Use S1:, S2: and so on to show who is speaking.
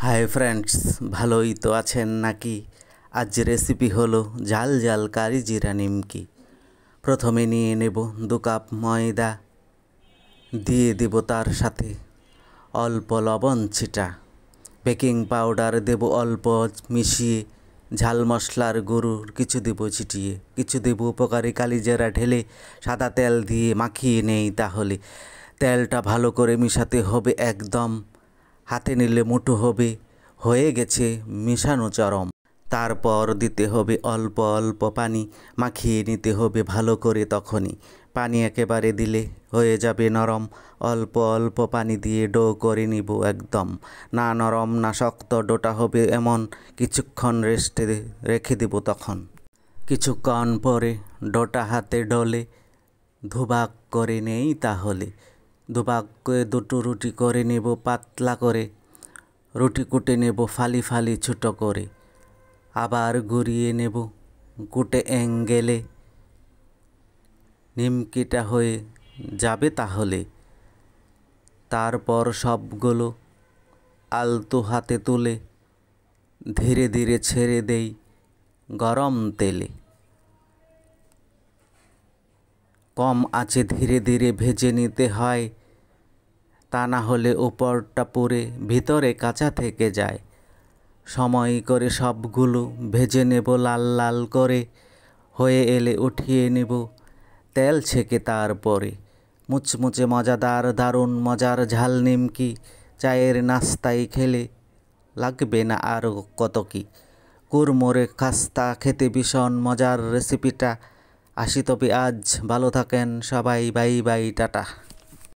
S1: Hi friends, ভালোই তো আছেন নাকি? আজ রেসিপি হলো ঝাল ঝাল কারি জিরা নিমকি। প্রথমে নিয়ে নেব 2 কাপ ময়দা, দিয়ে দেব তার সাথে অল্প লবণ ছিটা, বেকিং পাউডার দেব অল্প মিশিয়ে, ঝাল মশলার গুঁড়ো কিছু দেব ছিটিয়ে, কিছু দেব উপকারী কালি জিরা ঢেলে সাদা তেল দিয়ে মাখিয়ে নেই। তাহলে তেলটা ভালো করে মিশাতে হবে, একদম হাতে নিলে মুঠো হবে। হয়ে গেছে মিশানো চরম। তারপর দিতে হবে অল্প অল্প পানি, মাখিয়ে নিতে হবে ভালো করে। তখনই পানি একেবারে দিলে হয়ে যাবে নরম। অল্প অল্প পানি দিয়ে ডো করে নিব, একদম না নরম না শক্ত ডোটা হবে এমন। কিছুক্ষণ রেস্টে রেখে দেব। তখন কিছুক্ষণ পরে ডোটা হাতে ডলে ধুবাক করে নেই। তাহলে দুভাগ করে 2টো রুটি করে নেব পাতলা করে। রুটি কুটে নেব ফালি ফালি ছোটো করে, আবার ঘুরিয়ে নেব কুটে অ্যাঙ্গেলে। নিমকিটা হয়ে যাবে তাহলে। তারপর সবগুলো আলতো হাতে তুলে ধীরে ধীরে ছেড়ে দেই গরম তেলে। কম আঁচে ধীরে ধীরে ভেজে নিতে হয়, তা না হলে উপরটা পুড়ে ভিতরে কাঁচা থেকে যায়। সময় করে সবগুলো ভেজে নেব লাল লাল করে। হয়ে এলে উঠিয়ে নেব তেল ছেঁকে। তারপরে মুচমুচে মজাদার দারুণ মজার ঝাল নিমকি চায়ের নাস্তায় খেলে লাগবে না আরও কত কি। কুড়মুড়ে খাস্তা খেতে ভীষণ মজার রেসিপিটা। আসি তবে আজ, ভালো থাকেন সবাই, বাই বাই, টাটা।